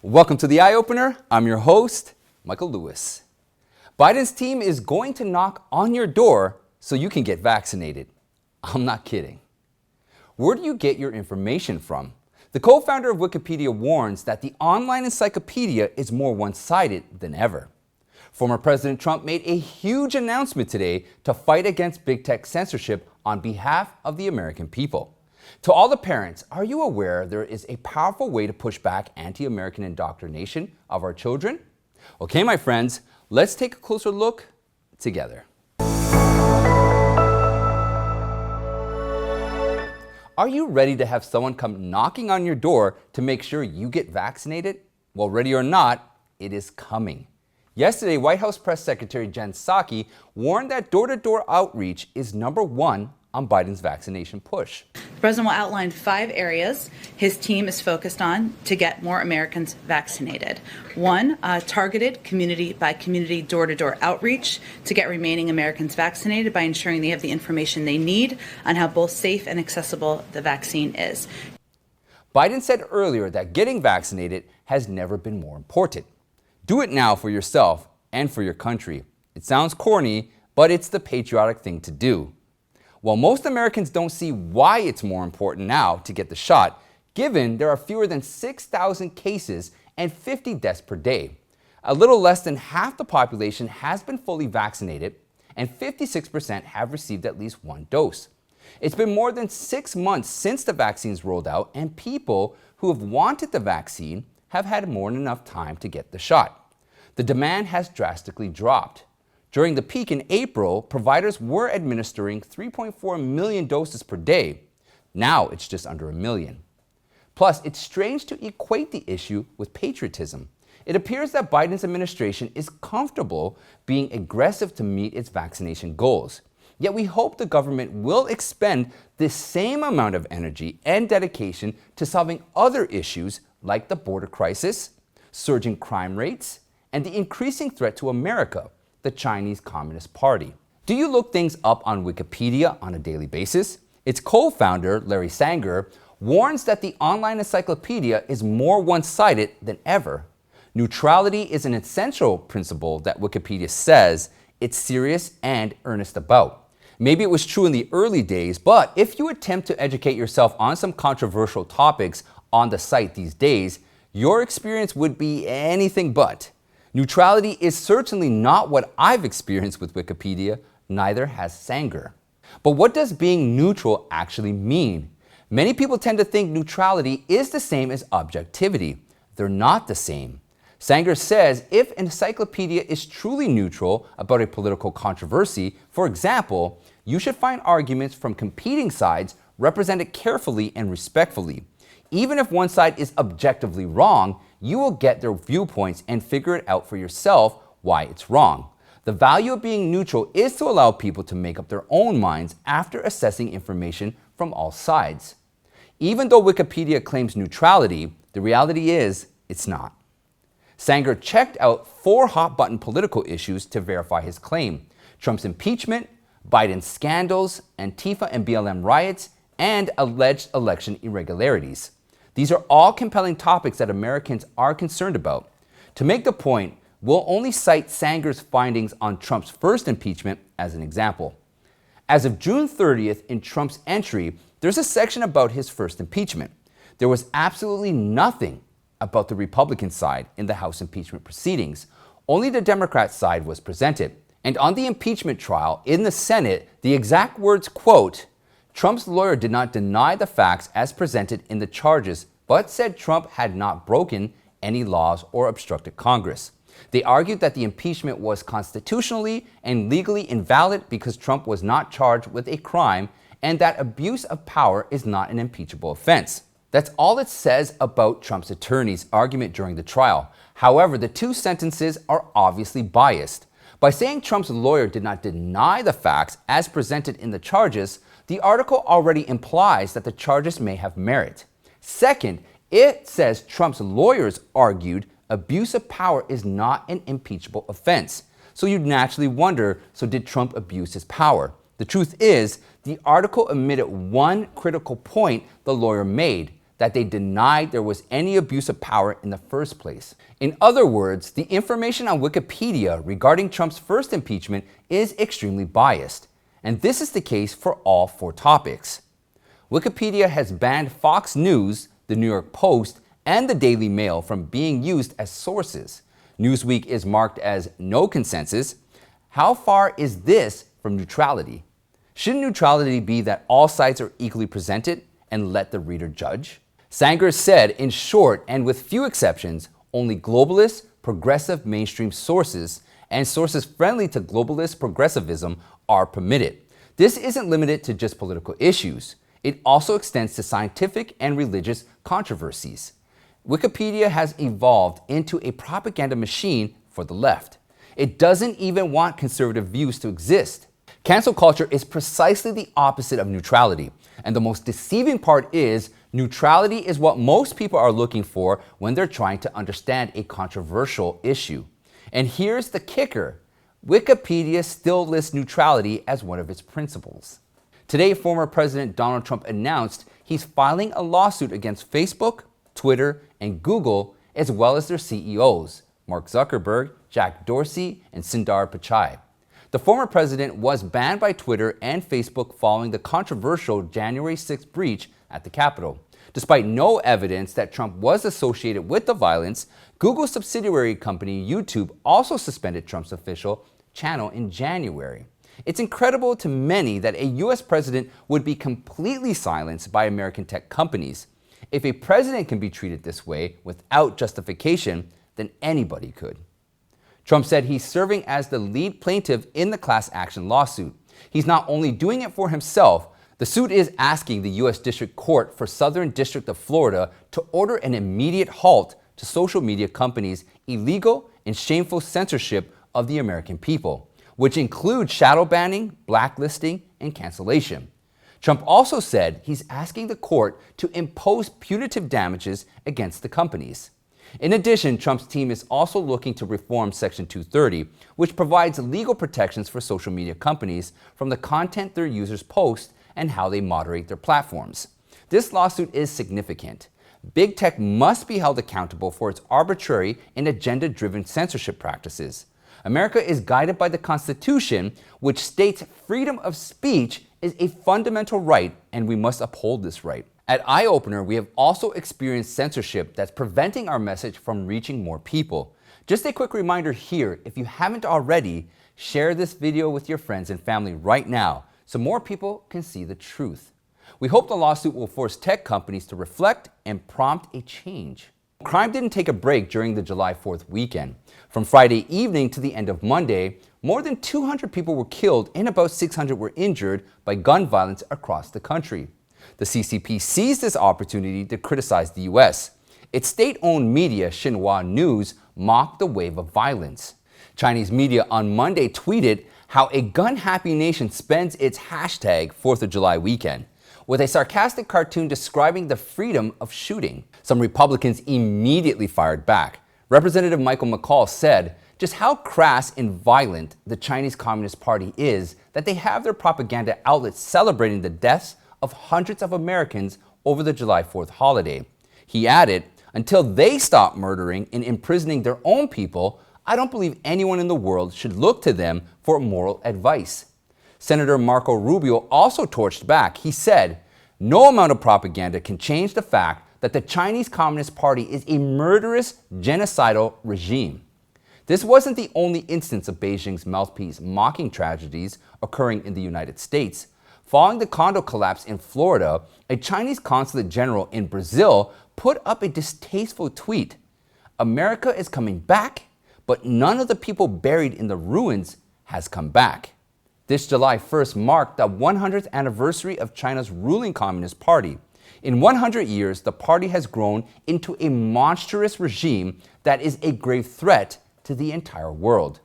Welcome to the Eye Opener. I'm your host, Michael Lewis. Biden's team is going to knock on your door so you can get vaccinated. I'm not kidding. Where do you get your information from? The co-founder of Wikipedia warns that the online encyclopedia is more one-sided than ever. Former President Trump made a huge announcement today to fight against big tech censorship on behalf of the American people. To all the parents, are you aware there is a powerful way to push back anti-American indoctrination of our children? Okay, my friends, let's take a closer look together. Are you ready to have someone come knocking on your door to make sure you get vaccinated? Well, ready or not, it is coming. Yesterday, White House Press Secretary Jen Psaki warned that door-to-door outreach is number one on Biden's vaccination push. The president will outline 5 areas his team is focused on to get more Americans vaccinated. 1, targeted community-by-community door-to-door outreach to get remaining Americans vaccinated by ensuring they have the information they need on how both safe and accessible the vaccine is. Biden said earlier that getting vaccinated has never been more important. Do it now for yourself and for your country. It sounds corny, but it's the patriotic thing to do. While most Americans don't see why it's more important now to get the shot, given there are fewer than 6,000 cases and 50 deaths per day. A little less than half the population has been fully vaccinated, and 56% have received at least one dose. It's been more than 6 months since the vaccines rolled out, and people who have wanted the vaccine have had more than enough time to get the shot. The demand has drastically dropped. During the peak in April, providers were administering 3.4 million doses per day. Now it's just under 1 million. Plus, it's strange to equate the issue with patriotism. It appears that Biden's administration is comfortable being aggressive to meet its vaccination goals. Yet we hope the government will expend the same amount of energy and dedication to solving other issues like the border crisis, surging crime rates, and the increasing threat to America, the Chinese Communist Party. Do you look things up on Wikipedia on a daily basis? Its co-founder, Larry Sanger, warns that the online encyclopedia is more one-sided than ever. Neutrality is an essential principle that Wikipedia says it's serious and earnest about. Maybe it was true in the early days, but if you attempt to educate yourself on some controversial topics on the site these days, your experience would be anything but. Neutrality is certainly not what I've experienced with Wikipedia, neither has Sanger. But what does being neutral actually mean? Many people tend to think neutrality is the same as objectivity. They're not the same. Sanger says if an encyclopedia is truly neutral about a political controversy, for example, you should find arguments from competing sides represented carefully and respectfully. Even if one side is objectively wrong, you will get their viewpoints and figure it out for yourself why it's wrong. The value of being neutral is to allow people to make up their own minds after assessing information from all sides. Even though Wikipedia claims neutrality, the reality is it's not. Sanger checked out 4 hot-button political issues to verify his claim: Trump's impeachment, Biden's scandals, Antifa and BLM riots, and alleged election irregularities. These are all compelling topics that Americans are concerned about. To make the point, we'll only cite Sanger's findings on Trump's first impeachment as an example. As of June 30th in Trump's entry, there's a section about his first impeachment. There was absolutely nothing about the Republican side in the House impeachment proceedings. Only the Democrat side was presented. And on the impeachment trial in the Senate, the exact words, quote, Trump's lawyer did not deny the facts as presented in the charges, but said Trump had not broken any laws or obstructed Congress. They argued that the impeachment was constitutionally and legally invalid because Trump was not charged with a crime and that abuse of power is not an impeachable offense. That's all it says about Trump's attorney's argument during the trial. However, the 2 sentences are obviously biased. By saying Trump's lawyer did not deny the facts as presented in the charges, the article already implies that the charges may have merit. Second, it says Trump's lawyers argued abuse of power is not an impeachable offense. So you'd naturally wonder, so did Trump abuse his power? The truth is, the article omitted one critical point the lawyer made, that they denied there was any abuse of power in the first place. In other words, the information on Wikipedia regarding Trump's first impeachment is extremely biased, and this is the case for all 4 topics. Wikipedia has banned Fox News, the New York Post, and the Daily Mail from being used as sources. Newsweek is marked as no consensus. How far is this from neutrality? Shouldn't neutrality be that all sides are equally presented and let the reader judge? Sanger said, in short and with few exceptions, only globalist, progressive mainstream sources and sources friendly to globalist progressivism are permitted. This isn't limited to just political issues. It also extends to scientific and religious controversies. Wikipedia has evolved into a propaganda machine for the left. It doesn't even want conservative views to exist. Cancel culture is precisely the opposite of neutrality. And the most deceiving part is, neutrality is what most people are looking for when they're trying to understand a controversial issue. And here's the kicker. Wikipedia still lists neutrality as one of its principles. Today, former President Donald Trump announced he's filing a lawsuit against Facebook, Twitter, and Google, as well as their CEOs, Mark Zuckerberg, Jack Dorsey, and Sundar Pichai. The former president was banned by Twitter and Facebook following the controversial January 6th breach at the Capitol. Despite no evidence that Trump was associated with the violence, Google's subsidiary company YouTube also suspended Trump's official channel in January. It's incredible to many that a U.S. president would be completely silenced by American tech companies. If a president can be treated this way without justification, then anybody could. Trump said he's serving as the lead plaintiff in the class action lawsuit. He's not only doing it for himself, the suit is asking the U.S. District Court for Southern District of Florida to order an immediate halt to social media companies' illegal and shameful censorship of the American people, which includes shadow banning, blacklisting, and cancellation. Trump also said he's asking the court to impose punitive damages against the companies. In addition, Trump's team is also looking to reform Section 230, which provides legal protections for social media companies from the content their users post and how they moderate their platforms. This lawsuit is significant. Big tech must be held accountable for its arbitrary and agenda-driven censorship practices. America is guided by the Constitution, which states freedom of speech is a fundamental right, and we must uphold this right. At EyeOpener, we have also experienced censorship that's preventing our message from reaching more people. Just a quick reminder here, if you haven't already, share this video with your friends and family right now so more people can see the truth. We hope the lawsuit will force tech companies to reflect and prompt a change. Crime didn't take a break during the July 4th weekend. From Friday evening to the end of Monday, more than 200 people were killed and about 600 were injured by gun violence across the country. The CCP seized this opportunity to criticize the U.S. Its state-owned media, Xinhua News, mocked the wave of violence. Chinese media on Monday tweeted how a gun-happy nation spends its hashtag 4th of July weekend, with a sarcastic cartoon describing the freedom of shooting. Some Republicans immediately fired back. Representative Michael McCall said just how crass and violent the Chinese Communist Party is that they have their propaganda outlets celebrating the deaths of hundreds of Americans over the July 4th holiday. He added, until they stop murdering and imprisoning their own people, I don't believe anyone in the world should look to them for moral advice. Senator Marco Rubio also torched back. He said, no amount of propaganda can change the fact that the Chinese Communist Party is a murderous, genocidal regime. This wasn't the only instance of Beijing's mouthpiece mocking tragedies occurring in the United States. Following the condo collapse in Florida, a Chinese consulate general in Brazil put up a distasteful tweet. America is coming back, but none of the people buried in the ruins has come back. This July 1st marked the 100th anniversary of China's ruling Communist Party. In 100 years, the party has grown into a monstrous regime that is a grave threat to the entire world.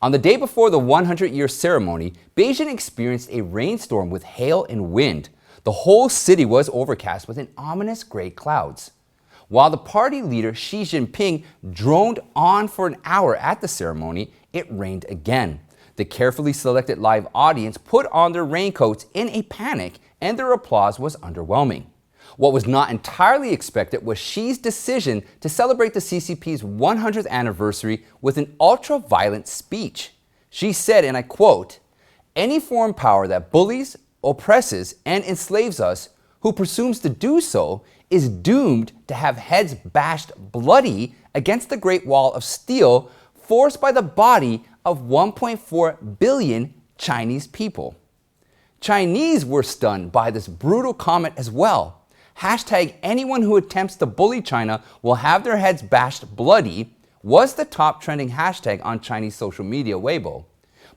On the day before the 100-year ceremony, Beijing experienced a rainstorm with hail and wind. The whole city was overcast with an ominous gray clouds. While the party leader Xi Jinping droned on for an hour at the ceremony, it rained again. The carefully selected live audience put on their raincoats in a panic, and their applause was underwhelming. What was not entirely expected was Xi's decision to celebrate the CCP's 100th anniversary with an ultra-violent speech. Xi said, and I quote, "Any foreign power that bullies, oppresses, and enslaves us, who presumes to do so, is doomed to have heads bashed bloody against the Great Wall of Steel forced by the body of 1.4 billion Chinese people." Chinese were stunned by this brutal comment as well. Hashtag anyone who attempts to bully China will have their heads bashed bloody was the top trending hashtag on Chinese social media Weibo.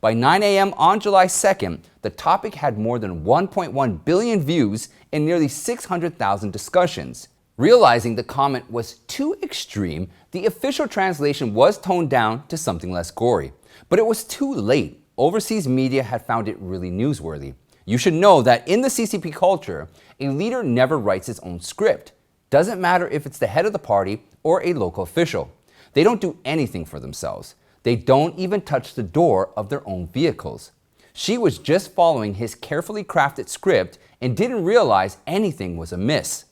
By 9 a.m. on July 2nd, the topic had more than 1.1 billion views and nearly 600,000 discussions. Realizing the comment was too extreme, the official translation was toned down to something less gory. But it was too late. Overseas media had found it really newsworthy. You should know that in the CCP culture, a leader never writes his own script. Doesn't matter if it's the head of the party or a local official. They don't do anything for themselves. They don't even touch the door of their own vehicles. Xi was just following his carefully crafted script and didn't realize anything was amiss.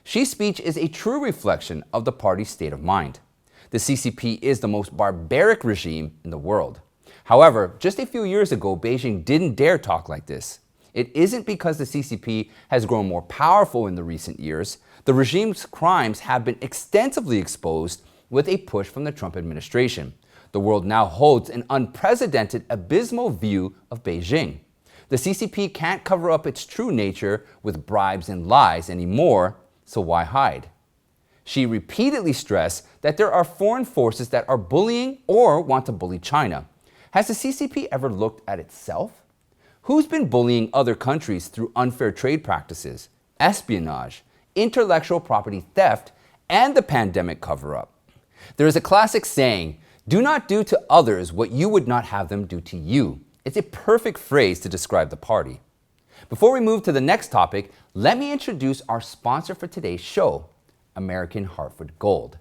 Xi's speech is a true reflection of the party's state of mind. The CCP is the most barbaric regime in the world. However, just a few years ago, Beijing didn't dare talk like this. It isn't because the CCP has grown more powerful in the recent years. The regime's crimes have been extensively exposed with a push from the Trump administration. The world now holds an unprecedented, abysmal view of Beijing. The CCP can't cover up its true nature with bribes and lies anymore, so why hide? Xi repeatedly stressed that there are foreign forces that are bullying or want to bully China. Has the CCP ever looked at itself? Who's been bullying other countries through unfair trade practices, espionage, intellectual property theft, and the pandemic cover-up? There is a classic saying, "Do not do to others what you would not have them do to you." It's a perfect phrase to describe the party. Before we move to the next topic, let me introduce our sponsor for today's show, American Hartford Gold.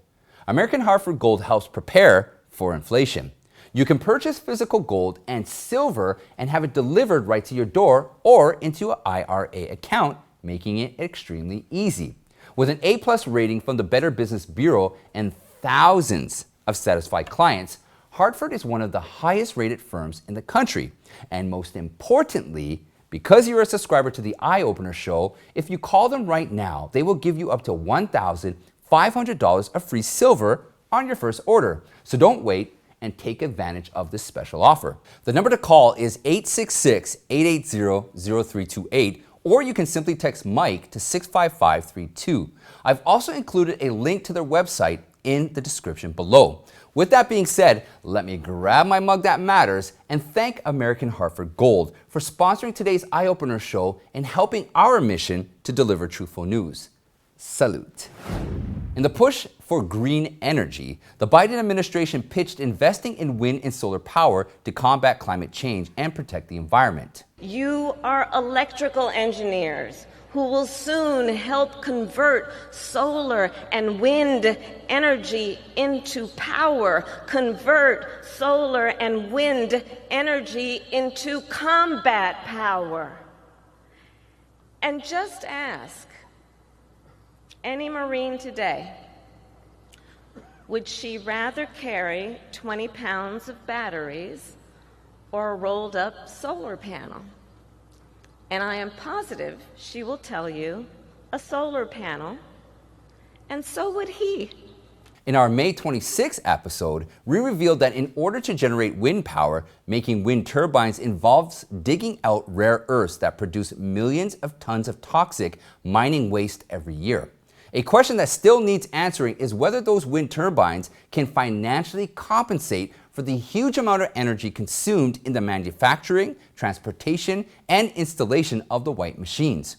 American Hartford Gold helps prepare for inflation. You can purchase physical gold and silver and have it delivered right to your door or into an IRA account, making it extremely easy. With an A+ rating from the Better Business Bureau and thousands of satisfied clients, Hartford is one of the highest rated firms in the country. And most importantly, because you're a subscriber to the Eye Opener Show, if you call them right now, they will give you up to $1,500 of free silver on your first order. So don't wait and take advantage of this special offer. The number to call is 866-880-0328, or you can simply text Mike to 65532. I've also included a link to their website in the description below. With that being said, let me grab my mug that matters and thank American Hartford Gold for sponsoring today's Eye Opener Show and helping our mission to deliver truthful news. Salute. In the push for green energy, the Biden administration pitched investing in wind and solar power to combat climate change and protect the environment. You are electrical engineers who will soon help convert solar and wind energy into power, convert solar and wind energy into combat power. And just ask any Marine today, would she rather carry 20 pounds of batteries or a rolled up solar panel? And I am positive she will tell you a solar panel, and so would he. In our May 26th episode, we revealed that in order to generate wind power, making wind turbines involves digging out rare earths that produce millions of tons of toxic mining waste every year. A question that still needs answering is whether those wind turbines can financially compensate for the huge amount of energy consumed in the manufacturing, transportation, and installation of the white machines.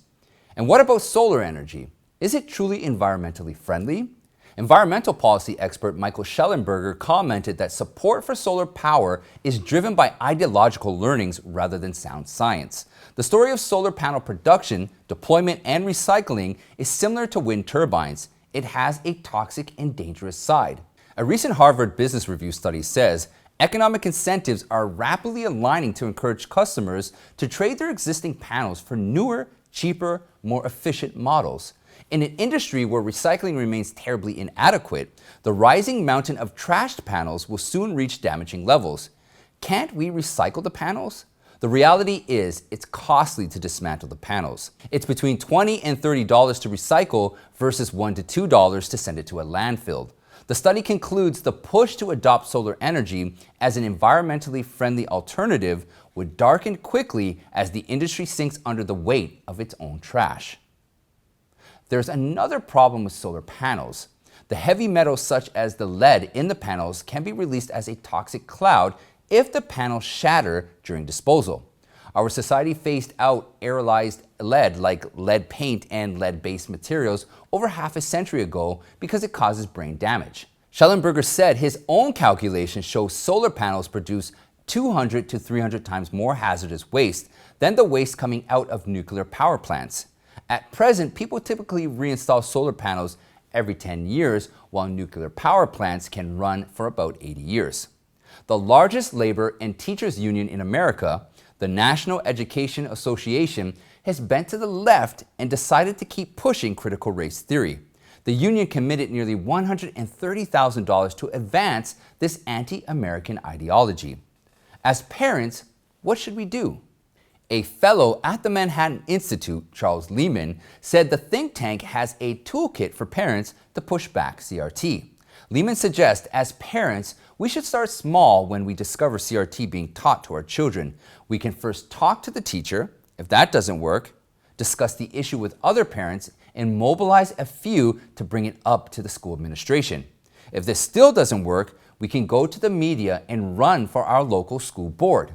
And what about solar energy? Is it truly environmentally friendly? Environmental policy expert Michael Schellenberger commented that support for solar power is driven by ideological learnings rather than sound science. The story of solar panel production, deployment, and recycling is similar to wind turbines. It has a toxic and dangerous side. A recent Harvard Business Review study says economic incentives are rapidly aligning to encourage customers to trade their existing panels for newer, cheaper, more efficient models. In an industry where recycling remains terribly inadequate, the rising mountain of trashed panels will soon reach damaging levels. Can't we recycle the panels? The reality is it's costly to dismantle the panels. It's between $20 and $30 to recycle versus $1 to $2 to send it to a landfill. The study concludes the push to adopt solar energy as an environmentally friendly alternative would darken quickly as the industry sinks under the weight of its own trash. There's another problem with solar panels. The heavy metals such as the lead in the panels can be released as a toxic cloud if the panels shatter during disposal. Our society phased out aerolized lead like lead paint and lead-based materials over half a century ago because it causes brain damage. Schellenberger said his own calculations show solar panels produce 200 to 300 times more hazardous waste than the waste coming out of nuclear power plants. At present, people typically reinstall solar panels every 10 years, while nuclear power plants can run for about 80 years. The largest labor and teachers union in America, the National Education Association, has bent to the left and decided to keep pushing critical race theory. The union committed nearly $130,000 to advance this anti-American ideology. As parents, what should we do? A fellow at the Manhattan Institute, Charles Lehman, said the think tank has a toolkit for parents to push back CRT. Lehman suggests, as parents, we should start small when we discover CRT being taught to our children. We can first talk to the teacher. If that doesn't work, discuss the issue with other parents and mobilize a few to bring it up to the school administration. If this still doesn't work, we can go to the media and run for our local school board.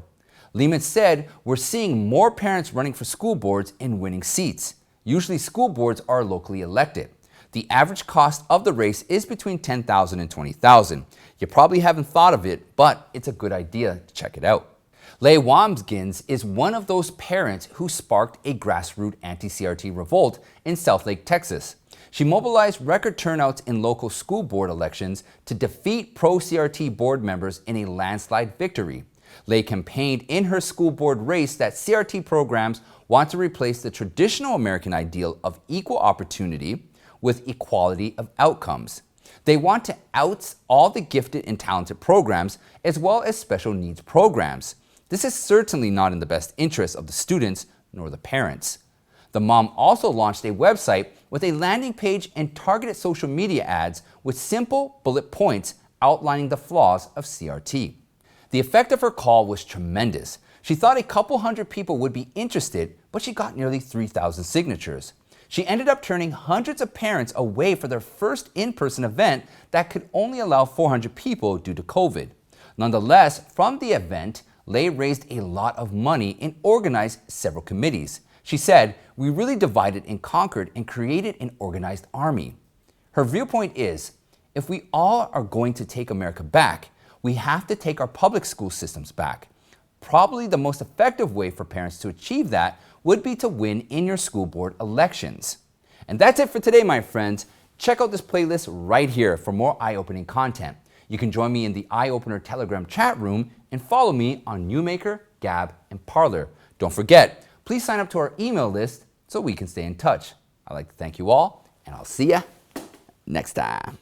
Lehman said, we're seeing more parents running for school boards and winning seats. Usually school boards are locally elected. The average cost of the race is between $10,000 and $20,000. You probably haven't thought of it, but it's a good idea to check it out. Leigh Wambsgans is one of those parents who sparked a grassroots anti-CRT revolt in Southlake, Texas. She mobilized record turnouts in local school board elections to defeat pro-CRT board members in a landslide victory. Leigh campaigned in her school board race that CRT programs want to replace the traditional American ideal of equal opportunity with equality of outcomes. They want to out all the gifted and talented programs as well as special needs programs. This is certainly not in the best interest of the students nor the parents. The mom also launched a website with a landing page and targeted social media ads with simple bullet points outlining the flaws of CRT. The effect of her call was tremendous. She thought a couple hundred people would be interested, but she got nearly 3,000 signatures. She ended up turning hundreds of parents away for their first in-person event that could only allow 400 people due to COVID. Nonetheless, from the event, Leigh raised a lot of money and organized several committees. She said, "We really divided and conquered and created an organized army." Her viewpoint is, if we all are going to take America back, we have to take our public school systems back. Probably the most effective way for parents to achieve that would be to win in your school board elections. And that's it for today, my friends. Check out this playlist right here for more eye-opening content. You can join me in the Eye Opener Telegram chat room and follow me on Newmaker, Gab, and Parler. Don't forget, please sign up to our email list so we can stay in touch. I'd like to thank you all, and I'll see ya next time.